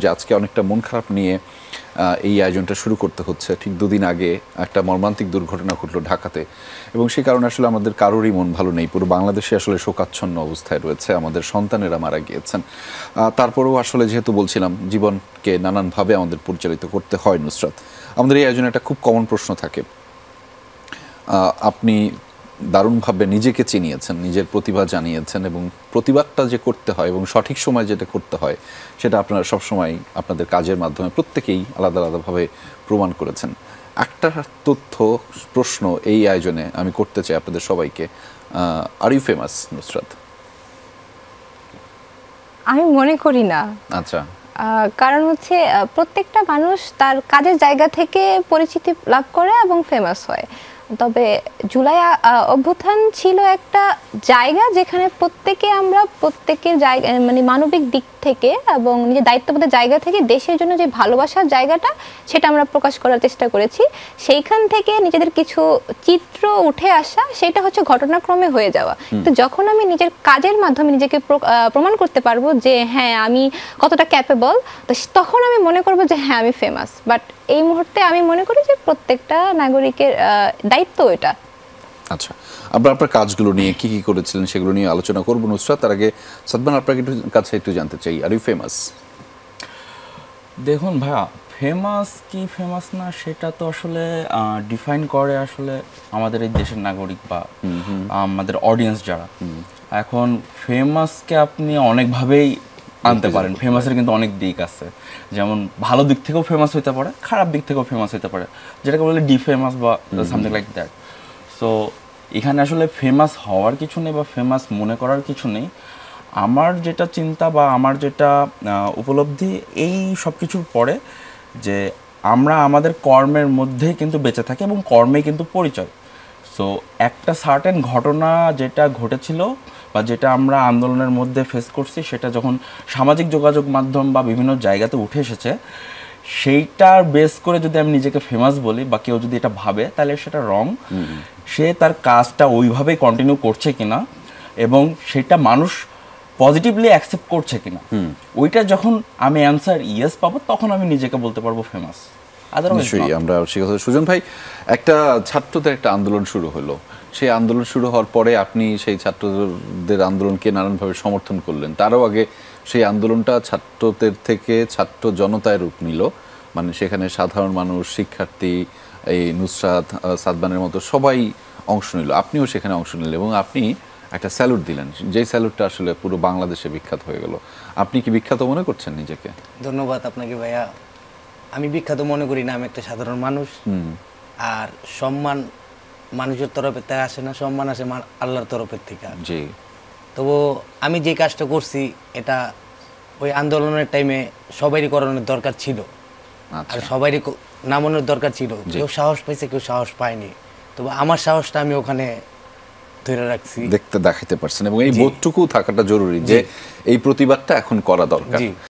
যে আজকে অনেকটা মন খারাপ নিয়ে এই আয়োজনটা শুরু করতে হচ্ছে। ঠিক দুদিন আগে একটা মর্মান্তিক দুর্ঘটনা ঘটলো ঢাকাতে, এবং সেই কারণে আসলে আমাদের কারোরই মন ভালো নেই। পুরো বাংলাদেশে আসলে শোকাচ্ছন্ন অবস্থায় রয়েছে, আমাদের সন্তানেরা মারা গিয়েছেন। তারপরেও আসলে যেহেতু বলছিলাম জীবনকে নানানভাবে আমাদের পরিচালিত করতে হয় নুসরাত, আমাদের এই আয়োজনে একটা খুব কমন প্রশ্ন থাকে। আপনি দারুণভাবে নিজেকে চিনিয়েছেন, নিজের প্রতিভা জানিয়েছেন, এবং প্রতিবাদটা যে করতে হয় এবং সঠিক সময় যেটা করতে হয় সেটা আপনারা সবসময় আপনাদের কাজের মাধ্যমে প্রত্যেকেই আলাদা আলাদাভাবে প্রমাণ করেছেন। একটা প্রশ্ন এই আয়োজনে আমি করতে চাই আপনাদের সবাইকে, আর ইউ ফেমাস নুসরাত? আমি মনে করি না। আচ্ছা, কারণ হচ্ছে প্রত্যেকটা মানুষ তার কাজের জায়গা থেকে পরিচিতি লাভ করে এবং ফেমাস হয়। তবে জুলাই অভ্যুত্থান ছিল একটা জায়গা যেখানে আমরা প্রত্যেকের জায়গা মানে মানবিক দিক থেকে এবং নিজের দায়িত্ববোধের জায়গা থেকে দেশের জন্য যে ভালোবাসার জায়গাটা সেটা আমরা প্রকাশ করার চেষ্টা করেছি। সেইখান থেকে নিজেদের কিছু চিত্র উঠে আসা, সেটা হচ্ছে ঘটনাক্রমে হয়ে যাওয়া। তো যখন আমি নিজের কাজের মাধ্যমে নিজেকে প্রমাণ করতে পারবো যে হ্যাঁ আমি কতটা ক্যাপেবল, তো তখন আমি মনে করবো যে হ্যাঁ আমি ফেমাস। বাট এই মুহূর্তে আমি মনে করি যে প্রত্যেকটা নাগরিকের দায়িত্ব এটা। আচ্ছা, আমরা আপনার কাজগুলো নিয়ে কি কি করেছিলেন সেগুলো নিয়ে আলোচনা করবো নুসরাত। তার আগে সাদমান, আপনার কাছে একটু জানতে চাই, আর ইউ ফেমাস? দেখুন ভাইয়া, ফেমাস কি ফেমাস না সেটা তো আসলে ডিফাইন করে আসলে আমাদের এই দেশের নাগরিক বা আমাদের অডিয়েন্স যারা। এখন ফেমাসকে আপনি অনেকভাবেই আনতে পারেন। ফেমাসের কিন্তু অনেক দিক আছে, যেমন ভালো দিক থেকেও ফেমাস হইতে পারে, খারাপ দিক থেকেও ফেমাস হইতে পারে, যেটাকে বলে ডিফেমাস বা সামথিং লাইক দ্যাট। সো এখানে আসলে ফেমাস হওয়ার কিছু নেই বা ফেমাস মনে করার কিছু নেই। আমার যেটা চিন্তা বা আমার যেটা উপলব্ধি এই সব কিছুর পরে, যে আমরা আমাদের কর্মের মধ্যেই কিন্তু বেঁচে থাকি এবং কর্মেই কিন্তু পরিচয়। সো একটা সার্টেন ঘটনা যেটা ঘটেছিল বা যেটা আমরা আন্দোলনের মধ্যে ফেস করছি, সেটা যখন সামাজিক যোগাযোগ মাধ্যম বা বিভিন্ন জায়গাতে উঠে এসেছে, সেইটার বেস করে যদি আমি নিজেকে ফেমাস বলি বা কেউ যদি এটা ভাবে, তাহলে সেটা রং। সে তার কাজটা ওইভাবেই কন্টিনিউ করছে কিনা এবং সেটা মানুষ পজিটিভলি অ্যাকসেপ্ট করছে কিনা, ওইটা যখন আমি অ্যান্সার ইয়েস পাবো, তখন আমি নিজেকে বলতে পারবো ফেমাস। নিশ্চয়ই আমরা শিখতে। সুজন ভাই, একটা ছাত্রদের একটা আন্দোলন শুরু হলো, সেই আন্দোলন শুরু হওয়ার পরে আপনি সেই ছাত্রদের আন্দোলনকে নানানভাবে সমর্থন করলেন। তারও আগে সেই আন্দোলনটা ছাত্রদের থেকে ছাত্র জনতায় রূপ নিল, মানে সেখানে সাধারণ মানুষ, শিক্ষার্থী, এই নুসরাত, সাদবানের মতো সবাই অংশ নিল, আপনিও সেখানে অংশ নিলেন এবং আপনি একটা স্যালুট দিলেন, যেই স্যালুটটা আসলে পুরো বাংলাদেশে বিখ্যাত হয়ে গেল। আপনি কি বিখ্যাত মনে করছেন নিজেকে? ধন্যবাদ আপনাকে ভাইয়া। আমি বিখ্যাত মনে করি না, আমি একটা সাধারণ মানুষ। আর সম্মান মানুষের তরফের থেকে আসে না, সম্মান আসে আল্লাহর তরফের থেকে। জি। তবু আমি যে কাজটা করছি এটা ওই আন্দোলনের টাইমে সবারই করানোর দরকার ছিল, আর সবারই নামানোর দরকার ছিল। কেউ সাহস পাইছে, কেউ সাহস পায়নি। তবে আমার সাহসটা আমি ওখানে ধরে রাখছি, দেখাইতে পারছেন, এবং এই বোধটুকু থাকাটা জরুরি যে এই প্রতিবাদটা এখন করা দরকার।